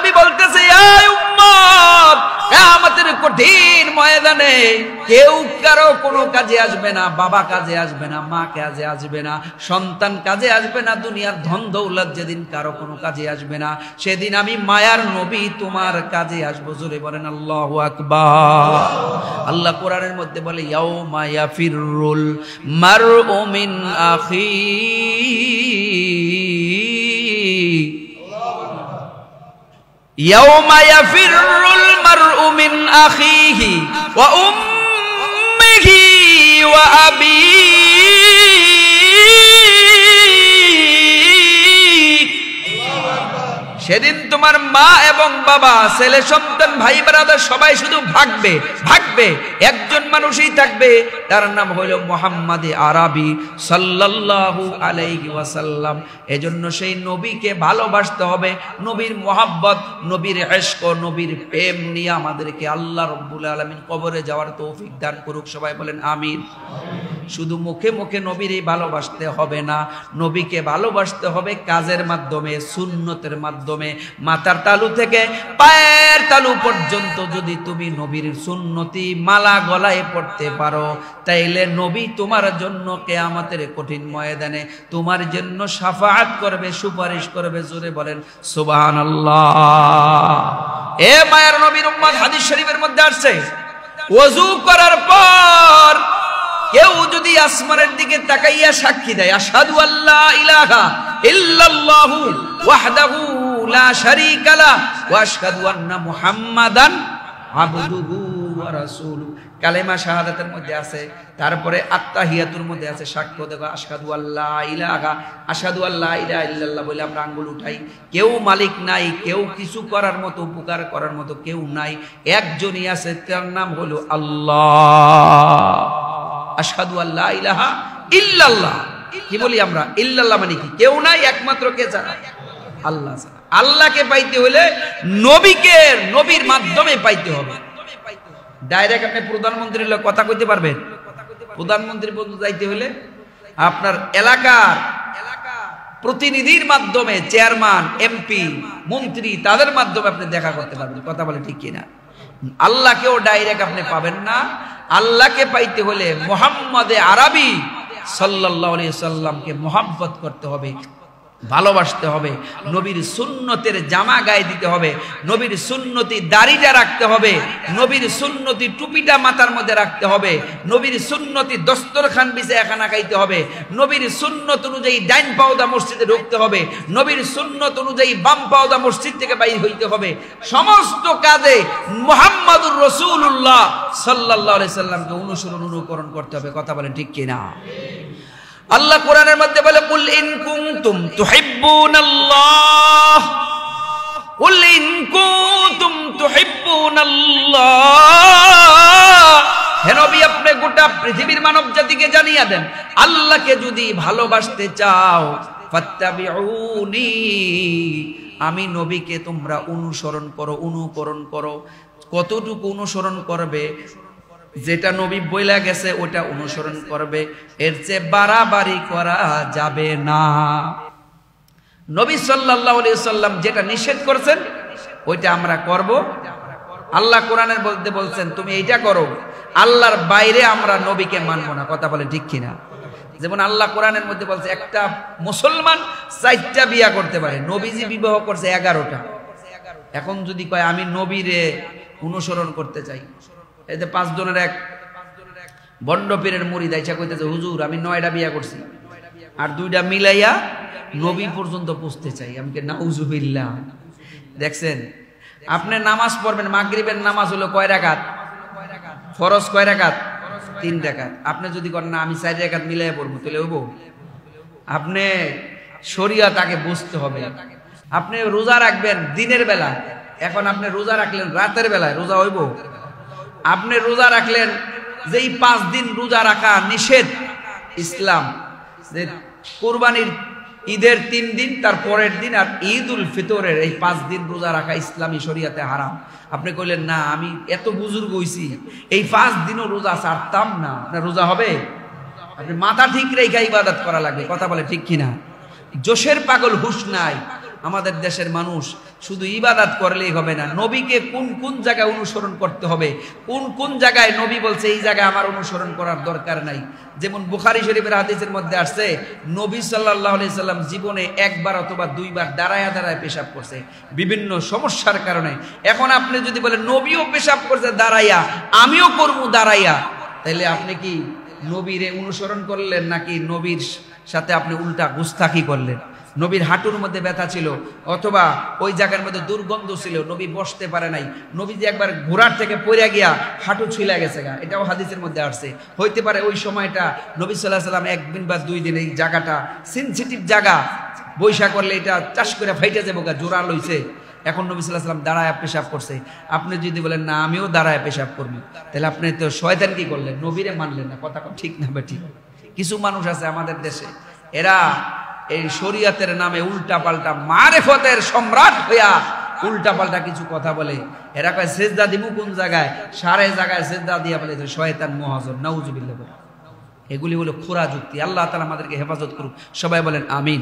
নবী বলতেছে, এই উম্মত, কিয়ামতের কঠিন ময়দানে কেউ কারো কোনো কাজে আসবে না, বাবা কাজে আসবে না, মা কাজে আসবে না, সন্তান কাজে আসবে না, দুনিয়ার ধন দৌলত যেদিন কারো কোনো কাজে আসবে না, সেদিন আমি মায়ার নবী তোমার কাজে আসবো। জোরে বলেন আল্লাহু আকবার। আল্লাহ কোরআনের মধ্যে বলে, ইয়াউমা ইয়াফিরুল মারউ মিন আখিহি, ইয়াউমা ইয়াফিরুল মারউ মিন আখিহি ওয়া উম্মিহি ওয়া আবিহি, সেদিন তোমার মা এবং বাবা, ছেলে সন্তান, ভাই ব্রাদার সবাই শুধু ভাগবে ভাগবে, একজন মানুষই থাকবে, তার নাম হলো মুহাম্মদ আরবি সাল্লাল্লাহু আলাইহি ওয়াসাল্লাম। এজন্য সেই নবীকে ভালোবাসতে হবে, নবীর মোহাব্বত, নবীর ইশক, নবীর প্রেম নিয়ে আমাদেরকে আল্লাহ রাব্বুল আলামিন কবরে যাওয়ার তৌফিক দান করুক। সবাই বলেন আমিন। শুধু মুখে মুখে নবীরই ভালোবাসতে হবে না, নবীকে ভালোবাসতে হবে কাজের মাধ্যমে, সুন্নতের মাধ্যমে। মাথার তালু থেকে পায়ের তালু পর্যন্ত যদি তুমি নবীর সুন্নতি মালা গলায় পড়তে পারো, তাইলে নবী তোমার জন্য কিয়ামতের কঠিন ময়দানে তোমার জন্য শাফাআত করবে, সুপারিশ করবে। জোরে বলেন সুবহানাল্লাহ। এ মায়ের নবীর উম্মত, হাদিস শরীফের মধ্যে আসছে, ওযু করার পর কেউ যদি আসমানের দিকে তাকাইয়া সাক্ষী দেয়, আশহাদু আল্লা ইলাহা ইল্লাল্লাহু ওয়াহদাহু লা শারীকা লা ওয়া আশহাদু আন্না মুহাম্মাদান আবদুহু ওয়া রাসূলুহু, কালেমা শাহাদাতের মধ্যে আছে, তারপরে আত্তাহিয়াতুর মধ্যে আছে সাক্ষ্য দেওয়া, আশহাদু আল্লা ইলাহা, আশহাদু আল্লা ইলাহা ইল্লাল্লাহ বলে আমরা আঙ্গুল উঠাই। কেউ মালিক নাই, কেউ কিছু করার মতো, উপকার করার মতো কেউ নাই, একজনই আছে, তার নাম হলো আল্লাহ। আশহাদু আল্লা ইলাহা ইল্লাল্লাহ, কি বলি আমরা? ইল্লাল্লাহ মানে কি? কেউ নাই, একমাত্র কে ছাড়া? আল্লাহ ছাড়া। আল্লাহকে পাইতে হলে নবীকে, নবীর মাধ্যমে পাইতে হবে। ডাইরেক্ট আপনি প্রধানমন্ত্রীর লোক কথা কইতে পারবেন? প্রধানমন্ত্রী পর্যন্ত যাইতে হলে আপনার এলাকার প্রতিনিধির মাধ্যমে, চেয়ারম্যান, এমপি, মন্ত্রী, তাদের মাধ্যমে আপনি দেখা করতে পারবেন। কথা বলে ঠিক কিনা? আল্লাহকেও ডাইরেক্ট আপনি পাবেন না। আল্লাহকে পাইতে হলে মুহাম্মদ আরবি সাল্লাল্লাহু আলাইহি সাল্লামকে মুহাব্বত করতে হবে, ভালোবাসতে হবে, নবীর সুন্নতের জামা গায়ে দিতে হবে, নবীর সুন্নতি দাড়িটা রাখতে হবে, নবীর সুন্নতি টুপিটা মাথার মধ্যে রাখতে হবে, নবীর সুন্নতি দস্তরখান বিছায়া খানা খাইতে হবে, নবীর সুন্নত অনুযায়ী ডাইন পাওদা মসজিদে ঢুকতে হবে, নবীর সুন্নত অনুযায়ী বাম পাওদা মসজিদ থেকে বাইর হইতে হবে। সমস্ত কাজে মুহাম্মাদুর রাসূলুল্লাহ সাল্লাল্লাহু আলাইহি সাল্লামকে অনুসরণ, অনুকরণ করতে হবে। কথা বলেন ঠিক কিনা? আল্লাহ কোরআনের মধ্যে বলে, কুল ইন কুনতুম তুহিব্বুনাল্লাহ, কুল ইন কুনতুম তুহিব্বুনাল্লাহ, হে নবী আপনি গোটা পৃথিবীর মানব জাতিকে জানিয়ে দেন, আল্লাহকে যদি ভালোবাসতে চাও, ফাত্তাবিউনি, আমি নবীকে তোমরা অনুসরণ করো, অনুকরণ করো। কতটুকু অনুসরণ করবে? যেটা নবী বইলা গেছে ওটা অনুসরণ করবে, এর চেয়ে বাড়াবাড়ি করা যাবে না। নবী সাল্লাল্লাহু আলাইহি সাল্লাম যেটা নিষেধ করেছেন ওইটা আমরা করব। আল্লাহ কোরআনের মধ্যে বলছেন তুমি এইটা করো, আল্লাহর বাইরে আমরা নবীকে মানব না। কথা বলে ঠিক কিনা? যেমন আল্লাহ কোরআনের মধ্যে বলছে একটা মুসলমান 4টা বিয়া করতে পারে, নবীজি বিবাহ করছে 11টা। এখন যদি কয় আমি নবীরে অনুসরণ করতে চাই, এই যে 5 জনের এক বন্ড পীরের মুরিদ আইসা কইতেছে, হুজুর আমি 9টা বিয়া করছি আর 2টা মিলাইয়া নবী পর্যন্ত পৌঁছতে চাই। আমি কে নাউজুবিল্লাহ। দেখছেন, আপনি নামাজ পড়বেন, মাগরিবের নামাজ হলো কয় রাকাত? ফরজ কয় রাকাত? 3 রাকাত। আপনি যদি করেন না আমি 4 রাকাত মিলাইয়া পড়বো, তাহলে হইব? আপনি শরীয়ত আগে বুঝতে হবে। আপনি রোজা রাখবেন দিনের বেলা, এখন আপনি রোজা রাখলেন রাতের বেলায়, রোজা হইব? আপনি রোজা রাখলেন যেই 5 দিন রোজা রাখা নিষেধ ইসলাম, যে কুরবানির ঈদের 3 দিন, তার পরের দিন আর ঈদ উল ফিতরের এই 5 দিন রোজা রাখা ইসলামী শরীয়তে হারাম। আপনি কইলেন না আমি এত বুজুর্গ হইছি, এই 5 দিনও রোজা ছাড়তাম না, আপনার রোজা হবে? আপনি মাথা ঠিক রেখে ইবাদত করা লাগবে। কথা বলে ঠিক কিনা? জোশের পাগল হুশ নাই, আমাদের দেশের মানুষ শুধু ইবাদত করলেই হবে না, নবীকে কোন কোন জায়গায় অনুসরণ করতে হবে, কোন কোন জায়গায় নবী বলছে এই জায়গায় আমার অনুসরণ করার দরকার নাই। যেমন বুখারী শরীফের হাদিসের মধ্যে আসছে, নবী সাল্লাল্লাহু আলাইহি সাল্লাম জীবনে একবার অথবা দুইবার দাঁড়ায়া দাঁড়ায় পেশাব করছে বিভিন্ন সমস্যার কারণে। এখন আপনি যদি বলেন নবীও পেশাব করছে দাঁড়াইয়া, আমিও করবো দাঁড়াইয়া, তাহলে আপনি কি নবীরে অনুসরণ করলেন নাকি নবীর সাথে আপনি উল্টা গুস্তাখি করলেন? নবীর হাঁটুর মধ্যে ব্যথা ছিল অথবা ওই জায়গার মধ্যে দুর্গন্ধ ছিল, নবী বসতে পারে নাই, নবী যে একবার ঘোড়ার থেকে পড়ে গিয়া হাঁটু ছুঁলে গেছে গা, এটাও হাদিসের মধ্যে আসছে। হইতে পারে ওই সময়টা নবী সাল্লাল্লাহু আলাইহি সাল্লাম একদিন বা দুই দিন এই জায়গাটা সেনসিটিভ জায়গা, বৈশা করলে এটা চাষ করে ফাইটে যাবো গা, জোড়া লইছে, এখন নবী সাল্লাল্লাহু আলাইহি সাল্লাম দাঁড়ায় পেশাব করছে। আপনি যদি বলেন না আমিও দাঁড়ায় পেশাব করবো, তাহলে আপনি তো শয়তান কি করলেন, নবীরে মানলেন না। কথা ঠিক না বেঠিক? কিছু মানুষ আছে আমাদের দেশে, এরা এই শরীয়তের নামে উল্টা পাল্টা মারেফতের সম্রাট হইয়া উল্টা পাল্টা কিছু কথা বলে। এরা কয় সেজদা দিমু কোন জায়গায়, সারে জায়গায় সেজদা দিয়া বলে শয়তান মহাজন, নাউজুবিল্লাহ। এগুলি হলো খোরা যুক্তি। আল্লাহ তাআলা আমাদেরকে হেফাজত করুক, সবাই বলেন আমিন।